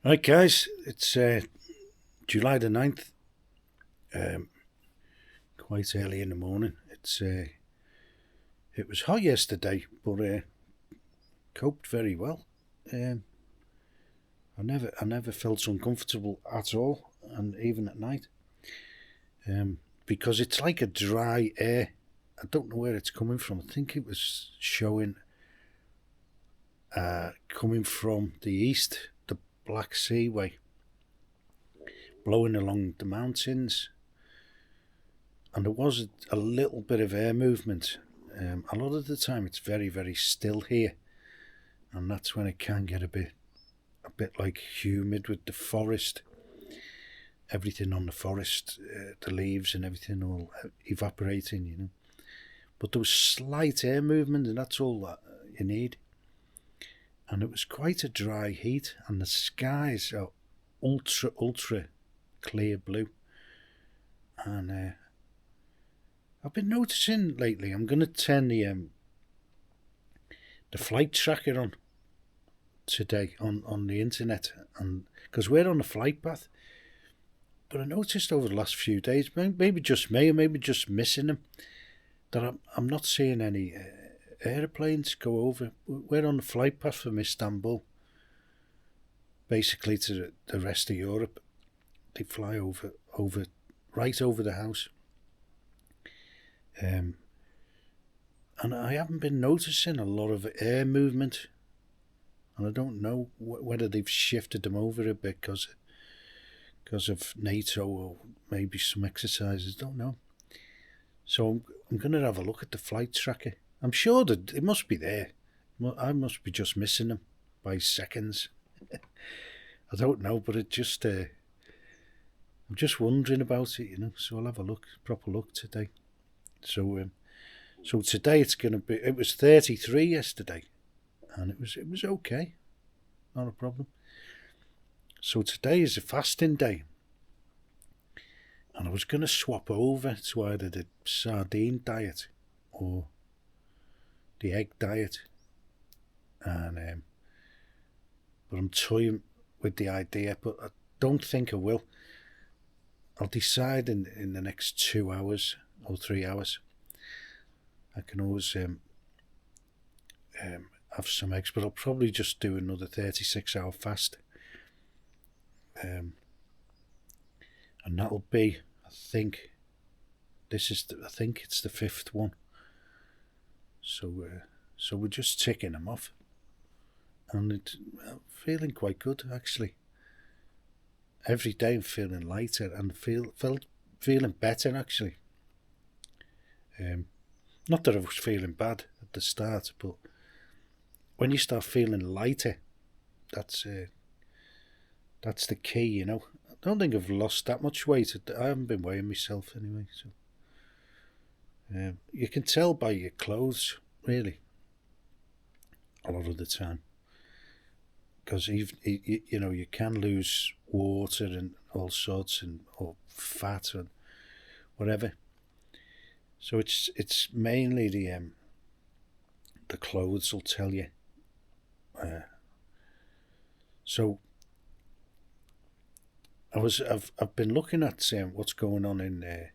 Right, guys, it's July the 9th, um, quite early in the morning. It was hot yesterday, but coped very well. Um, I never felt so uncomfortable at all, and even at night, because it's like a dry air. I don't know where it's coming from. I think it was showing coming from the east, the Black Sea way, blowing along the mountains, and there was a little bit of air movement. A lot of the time, it's very, very still here, and that's when it can get a bit like humid with the forest. Everything on the forest, the leaves and everything all evaporating. But there was slight air movement, and that's all that you need. And it was quite a dry heat, and the skies are ultra, ultra clear blue. And I've been noticing lately. I'm going to turn the flight tracker on today on the internet, and because we're on a flight path. But I noticed over the last few days, maybe just me, or maybe just missing them, that I'm not seeing any aeroplanes go over. We're on the flight path from Istanbul, basically to the rest of Europe. They fly over right over the house. And I haven't been noticing a lot of air movement, and I don't know whether they've shifted them over a bit because of NATO or maybe some exercises. Don't know. So I'm going to have a look at the flight tracker. I'm sure that it must be there. I must be just missing them by seconds. I don't know, but I'm just wondering about it. So I'll have a proper look today. So today it's going to be. It was 33 yesterday, and it was okay, not a problem. So today is a fasting day, and I was going to swap over to either the sardine diet or the egg diet, and but I'm toying with the idea, but I don't think I will. I'll decide in the next 2 hours or 3 hours. I can always have some eggs, but I'll probably just do another 36-hour fast. And that'll be, I think it's the fifth one. So we're just ticking them off, and I'm feeling quite good actually. Every day I'm feeling lighter and feeling better actually. Not that I was feeling bad at the start, but when you start feeling lighter, that's the key. I don't think I've lost that much weight. I haven't been weighing myself anyway, so you can tell by your clothes really a lot of the time, because even you can lose water and all sorts or fat and whatever. So it's mainly the clothes will tell you. So I've been looking at what's going on in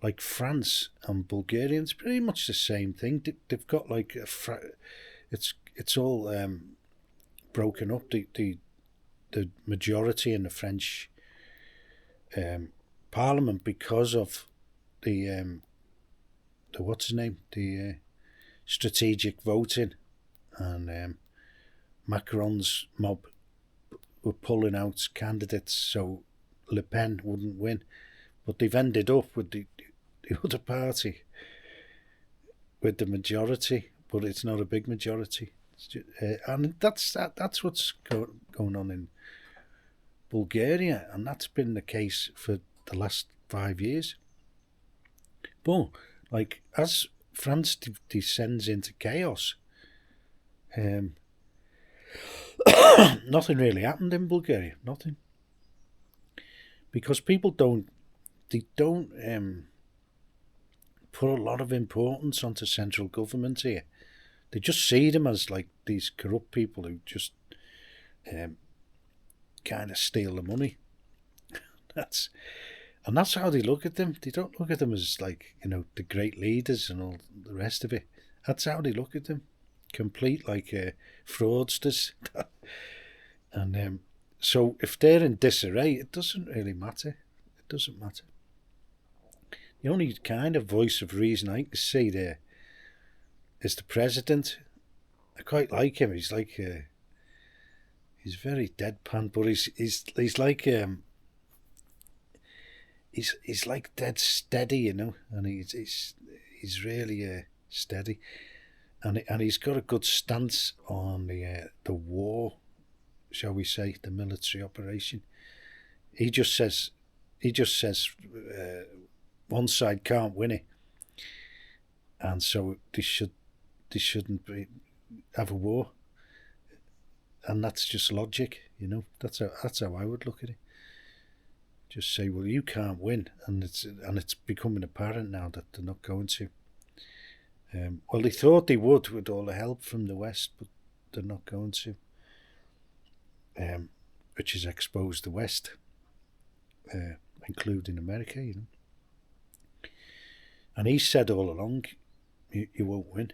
like France and Bulgaria. It's pretty much the same thing. They've got like it's all broken up. The majority in the French Parliament, because of the what's his name, the strategic voting, and Macron's mob were pulling out candidates so Le Pen wouldn't win, but they've ended up with the other party with the majority, but it's not a big majority. And that's what's going on in Bulgaria, and that's been the case for the last 5 years. But like as France descends into chaos, nothing really happened in Bulgaria. Nothing, because people don't put a lot of importance onto central government here. They just see them as like these corrupt people who just kind of steal the money. That's how they look at them. They don't look at them as like, the great leaders and all the rest of it. That's how they look at them. Complete like fraudsters. And so if they're in disarray, it doesn't really matter. It doesn't matter. The only kind of voice of reason I can see there is the president. I quite like him. He's like he's very deadpan, but he's like he's like dead steady, and he's really steady, and he's got a good stance on the war, shall we say, the military operation. He just says one side can't win it, and so they shouldn't have a war, and that's just logic, That's how I would look at it. Just say, well, you can't win, and it's becoming apparent now that they're not going to. Well, they thought they would with all the help from the West, but they're not going to, which has exposed the West, including America, And he said all along, you won't win.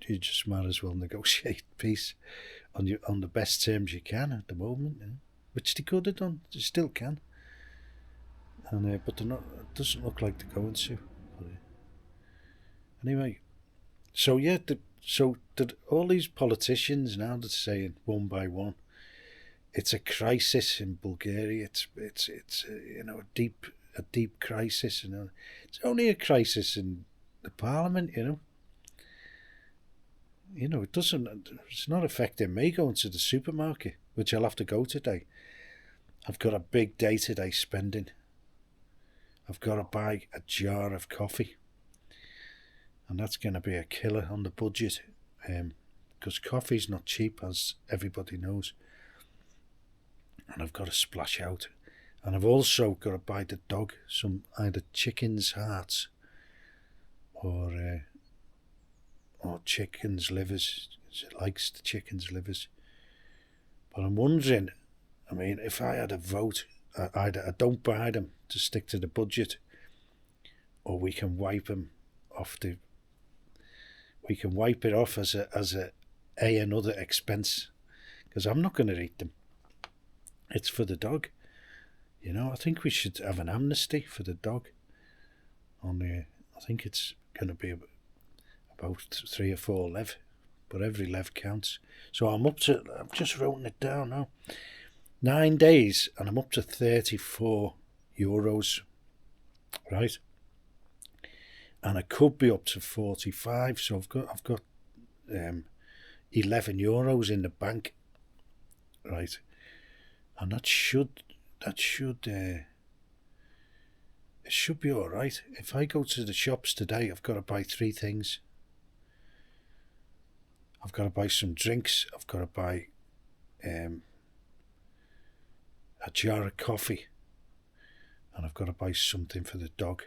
You just might as well negotiate peace on the best terms you can at the moment, which they could have done. They still can. And but they're not. It doesn't look like they're going to. But, anyway, so yeah, all these politicians now they're saying one by one, it's a crisis in Bulgaria. It's a deep crisis. It's only a crisis in the parliament. It doesn't. It's not affecting me going to the supermarket, which I'll have to go today. I've got a big day today spending. I've got to buy a jar of coffee, and that's going to be a killer on the budget, because coffee's not cheap, as everybody knows. And I've got to splash out, and I've also got to buy the dog some either chicken's hearts or chicken's livers. She likes the chicken's livers. But I'm wondering, if I had a vote, either I don't buy them to stick to the budget, or we can wipe them off we can wipe it off as another expense, because I'm not going to eat them. It's for the dog. I think we should have an amnesty for the dog. I think it's going to be about 3 or 4 lev, but every lev counts. So I'm just writing it down now. 9 days, and I'm up to €34, right? And I could be up to 45. So I've got €11 in the bank, right? And it should be all right. If I go to the shops today, I've got to buy 3 things. I've got to buy some drinks. I've got to buy a jar of coffee, and I've got to buy something for the dog.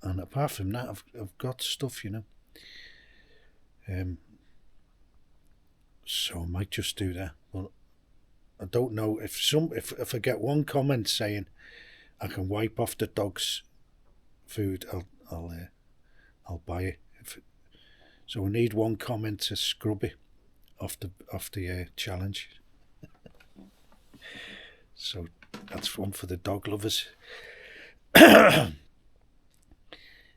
And apart from that, I've got stuff, so I might just do that. Well, I don't know if I get one comment saying I can wipe off the dog's food, I'll buy it. So we need one comment to scrub it off the challenge. So that's one for the dog lovers.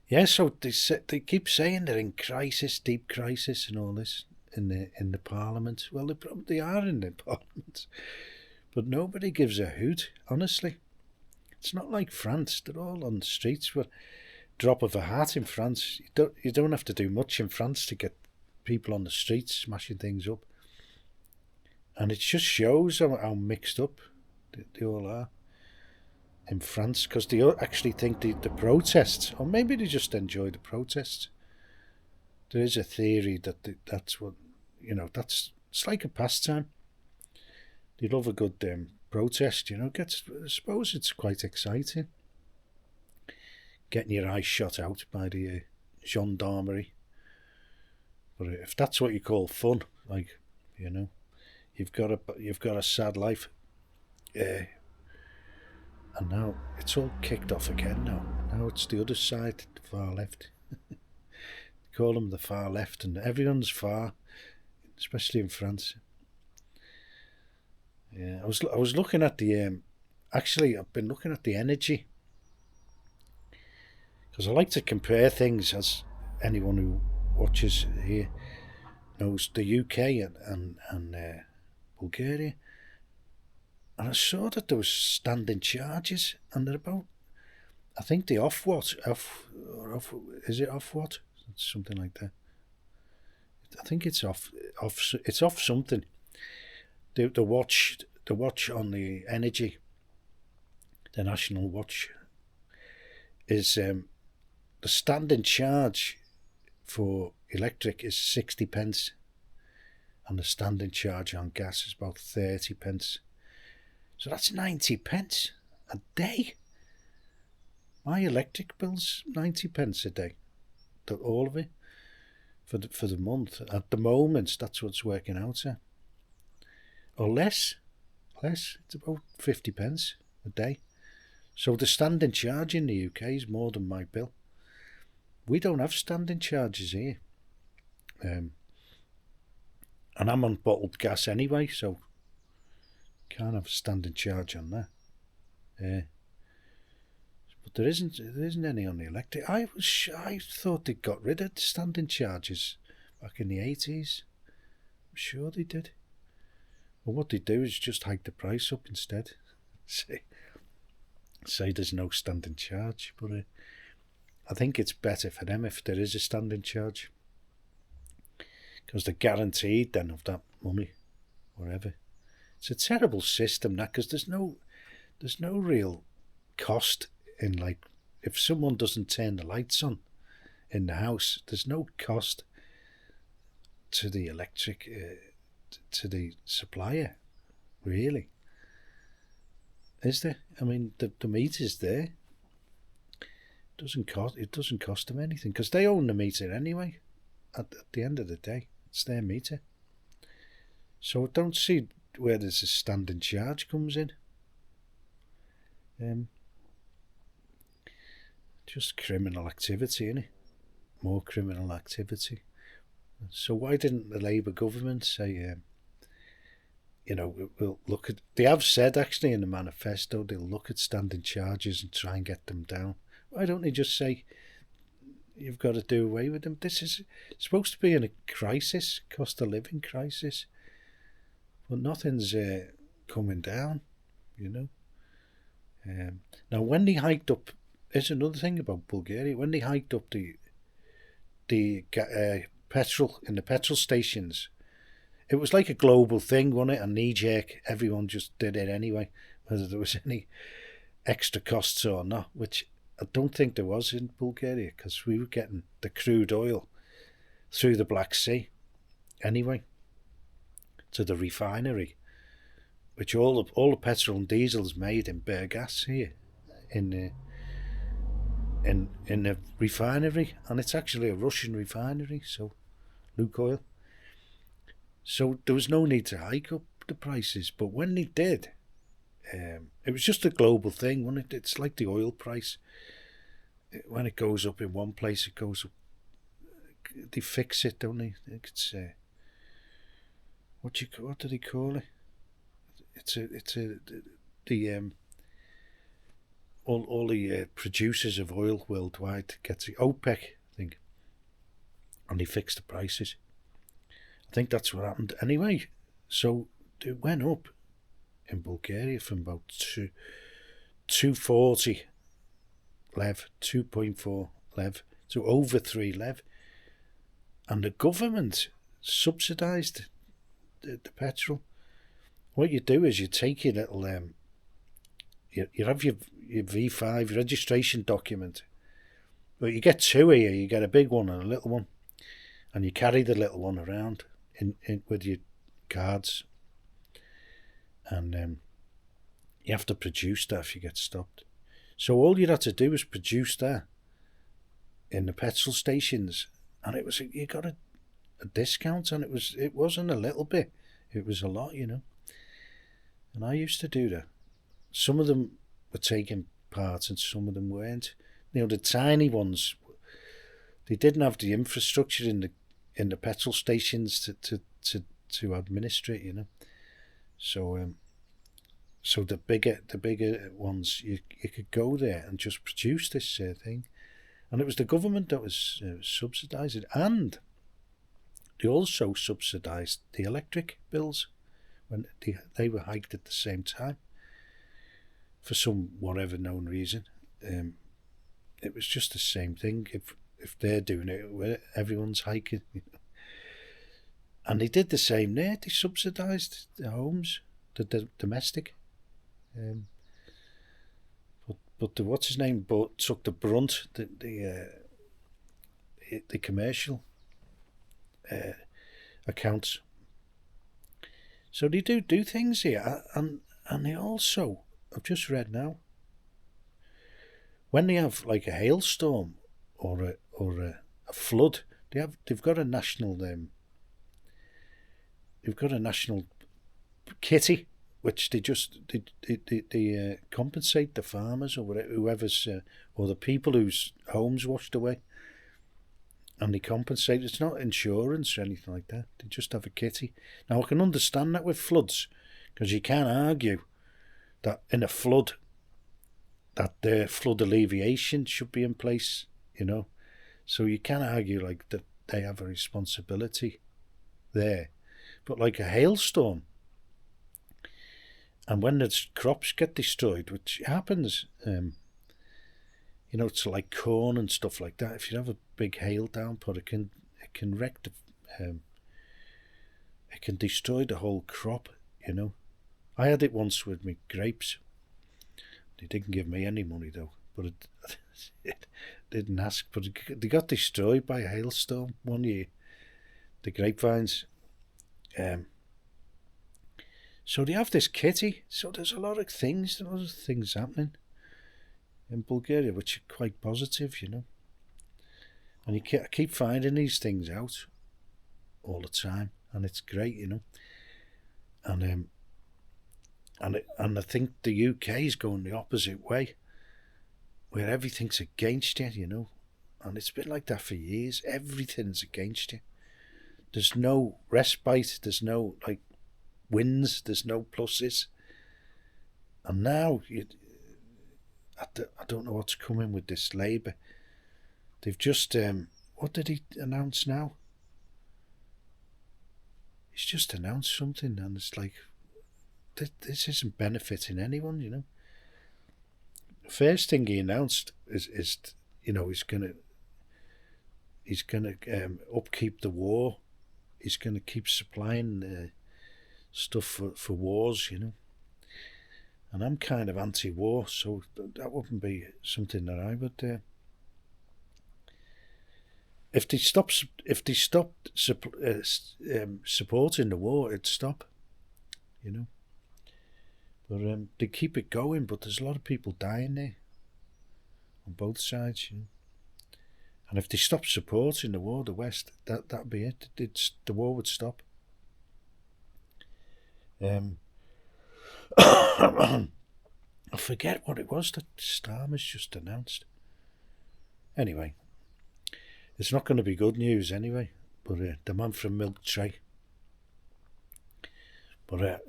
Yeah, so they keep saying they're in crisis, deep crisis, and all this in the parliament. Well, they probably are in the parliament, but nobody gives a hoot. Honestly, it's not like France. They're all on the streets. But drop of a hat in France, you don't have to do much in France to get people on the streets smashing things up, and it just shows how mixed up they all are in France, because they actually think the protests, or maybe they just enjoy the protests. There is a theory that that's what, it's like a pastime. They love a good protest, I suppose it's quite exciting. Getting your eyes shot out by the gendarmerie. But if that's what you call fun, you've got a sad life. And now it's all kicked off again now. Now it's the other side, the far left. Call them the far left, and everyone's far, especially in France. Yeah, I was looking at the actually I've been looking at the energy, because I like to compare things, as anyone who watches here knows, the UK and Bulgaria. And I saw that there was standing charges, and they're about, I think the off is it off what? Something like that. I think it's off something. The watch on the energy, the national watch, is the standing charge for electric is 60 pence, and the standing charge on gas is about 30 pence. So that's 90 pence a day. My electric bill's 90 pence a day. All of it for the month. At the moment, that's what's working out at. Or less. It's about 50 pence a day. So the standing charge in the UK is more than my bill. We don't have standing charges here. And I'm on bottled gas anyway, so can't have a standing charge on that. But there isn't any on the electric. I thought they got rid of the standing charges back in the 80s. I'm sure they did. Well, what they do is just hike the price up instead. Say there's no standing charge, but I think it's better for them if there is a standing charge, because they're guaranteed then of that money, wherever. It's a terrible system, that, because there's no real cost in, like, if someone doesn't turn the lights on in the house, there's no cost to the electric, to the supplier, really. Is there? I mean, the meter's there. It doesn't cost them anything, because they own the meter anyway. At the end of the day, it's their meter. So I don't see where there's a standing charge comes in. Just criminal activity, innit? More criminal activity. So why didn't the Labour government say, we'll look at... They have said, actually, in the manifesto, they'll look at standing charges and try and get them down. Why don't they just say, you've got to do away with them? This is supposed to be in a crisis, cost of living crisis. But nothing's coming down, Now, when they hiked up... There's another thing about Bulgaria. When they hiked up the petrol in the petrol stations, it was like a global thing, wasn't it? A knee-jerk. Everyone just did it anyway, whether there was any extra costs or not, which I don't think there was in Bulgaria, because we were getting the crude oil through the Black Sea anyway to the refinery, which all the petrol and diesel's made in Burgas here in a refinery, and it's actually a Russian refinery, so Lukoil. So there was no need to hike up the prices, but when they did, it was just a global thing, wasn't it? It's like the oil price. When it goes up in one place, it goes up. They fix it, don't they? It's what do they call it? All the producers of oil worldwide get the OPEC thing, and they fix the prices. I think that's what happened anyway. So it went up in Bulgaria from about 240 lev, 2.4 lev, to over 3 lev, and the government subsidised the petrol. What you do is you take your little you have your V5 registration document. But you get two here. You get a big one and a little one, and you carry the little one around in with your cards, and you have to produce that if you get stopped. So all you had to do was produce that in the petrol stations, and you got a discount, and it wasn't a little bit, it was a lot, And I used to do that. some of them were taking part and some of them weren't. The tiny ones, they didn't have the infrastructure in the petrol stations to administer it. So so the bigger ones, you could go there and just produce this thing, and it was the government that was subsidising, and they also subsidised the electric bills when they were hiked at the same time for some whatever known reason. It was just the same thing. If they're doing it, everyone's hiking. And they did the same there. They subsidised the homes, the domestic. But the what's his name took the brunt, the commercial accounts. So they do things here, and they also, I've just read now, when they have like a hailstorm or a flood, they've got a national kitty, which they compensate the farmers or whoever's or the people whose homes washed away, and they compensate. It's not insurance or anything like that. They just have a kitty. Now I can understand that with floods, because you can't argue that in a flood that the flood alleviation should be in place, So you can't argue like that they have a responsibility there. But like a hailstorm, and when the crops get destroyed, which happens, it's like corn and stuff like that. If you have a big hail downpour, it can wreck it can destroy the whole crop. I had it once with my grapes. They didn't give me any money though, but it didn't ask. But they got destroyed by a hailstorm one year. The grapevines. So they have this kitty. So there's a lot of things happening in Bulgaria, which are quite positive, And you keep finding these things out all the time, and it's great, And I think the UK is going the opposite way, where everything's against you, And it's been like that for years. Everything's against you. There's no respite. There's no wins. There's no pluses. And now I don't know what's coming with this Labour. They've just what did he announce now? He's just announced something, and it's like this isn't benefiting anyone, The first thing he announced is he's gonna upkeep the war. He's gonna keep supplying stuff for wars, And I'm kind of anti-war, so that wouldn't be something that I would. If they stopped supporting the war, it'd stop, But they keep it going. But there's a lot of people dying there on both sides, And if they stopped supporting the war, the West, that'd be it. The war would stop. I forget what it was that Starmer's just announced. Anyway, it's not going to be good news anyway. But the man from Milk Tray. But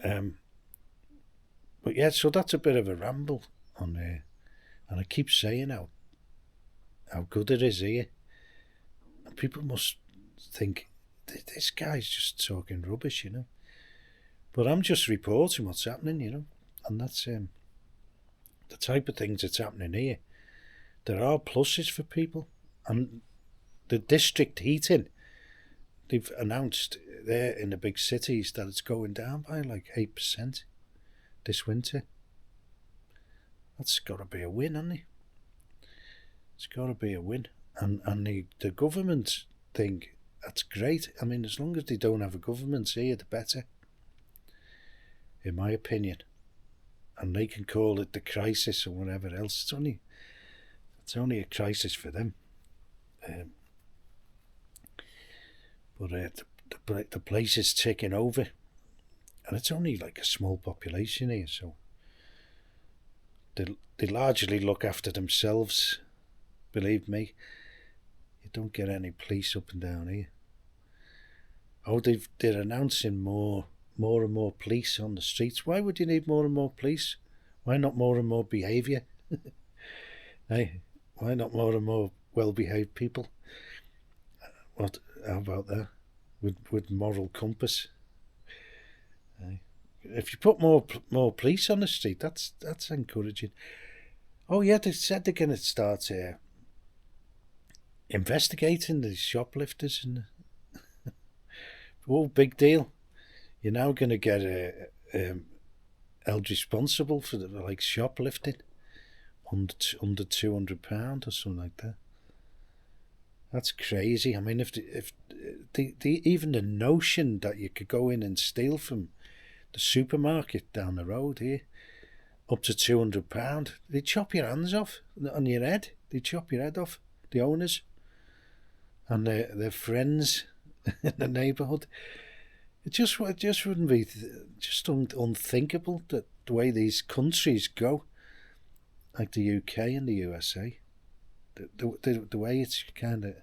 yeah, so that's a bit of a ramble on there, and I keep saying how good it is here, and people must think this guy's just talking rubbish, But I'm just reporting what's happening, and that's the type of things that's happening here. There are pluses for people, and the district heating, they've announced there in the big cities that it's going down by like 8% this winter. That's got to be a win, hasn't it? It's got to be a win. And the government thing, that's great. I mean, as long as they don't have a government here, the better, in my opinion. And they can call it the crisis or whatever else. It's only a crisis for them. But the place is taking over, and it's only like a small population here, so they largely look after themselves. Believe me, you don't get any police up and down here. Oh, they're announcing more and more police on the streets. Why would you need more and more police? Why not more and more behaviour? Hey, why not more and more well-behaved people? What? How about that? With moral compass. Hey. If you put more police on the street, that's encouraging. Oh yeah, they said they're going to start investigating the shoplifters and big deal. You're now going to get held responsible for like shoplifting under £200 or something like that. That's crazy. I mean, if even the notion that you could go in and steal from the supermarket down the road here up to £200, they chop your hands off on your head. They chop your head off, the owners and their friends in the neighbourhood. It just wouldn't be just unthinkable that the way these countries go, like the UK and the USA, the way it's kind of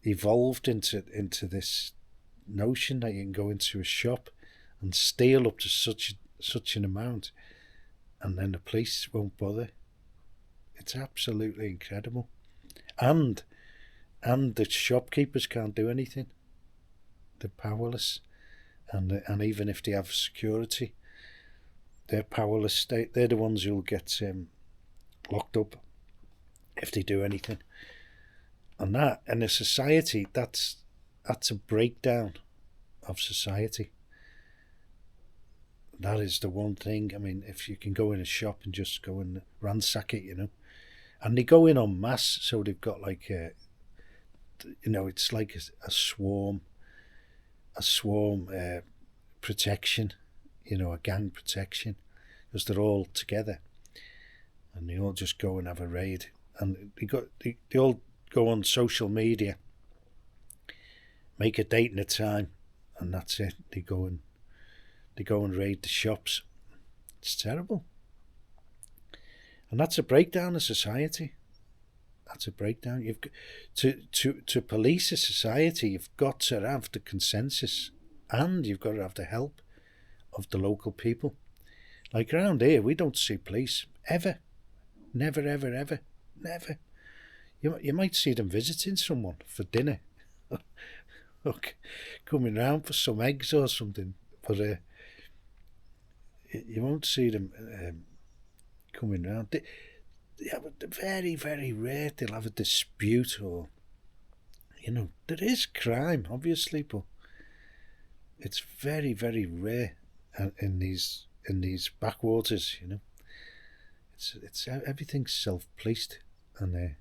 evolved into this notion that you can go into a shop and steal up to such an amount, and then the police won't bother. It's absolutely incredible, and the shopkeepers can't do anything. They're powerless, and even if they have security, they're powerless. They're the ones who'll get locked up if they do anything. And that, in a society, that's a breakdown of society. That is the one thing. I mean, if you can go in a shop and just go and ransack it, and they go in en masse, so they've got like it's like a swarm protection, a gang protection, because they're all together, and they all just go and have a raid, and they all go on social media, make a date and a time, and that's it. They go and raid the shops. It's terrible, and that's a breakdown of society. That's a breakdown. You've got, to police a society, you've got to have the consensus, and you've got to have the help of the local people. Like around here, we don't see police ever, never, ever, ever, never. You might see them visiting someone for dinner, coming round for some eggs or something, but you won't see them coming round. They have very, very rare they'll have a dispute, or there is crime obviously, but it's very, very rare in these backwaters. It's everything's self-policed, and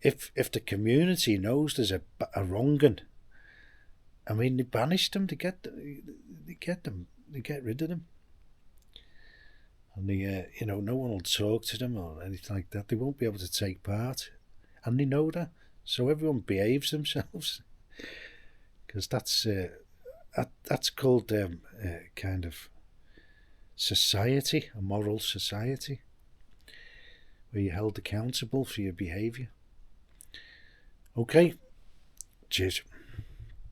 if the community knows there's a wrong'un, I mean, they banish them, they get rid of them. And no one will talk to them or anything like that. They won't be able to take part, and they know that. So everyone behaves themselves, because that's called kind of society, a moral society, where you're held accountable for your behaviour. Okay, cheers.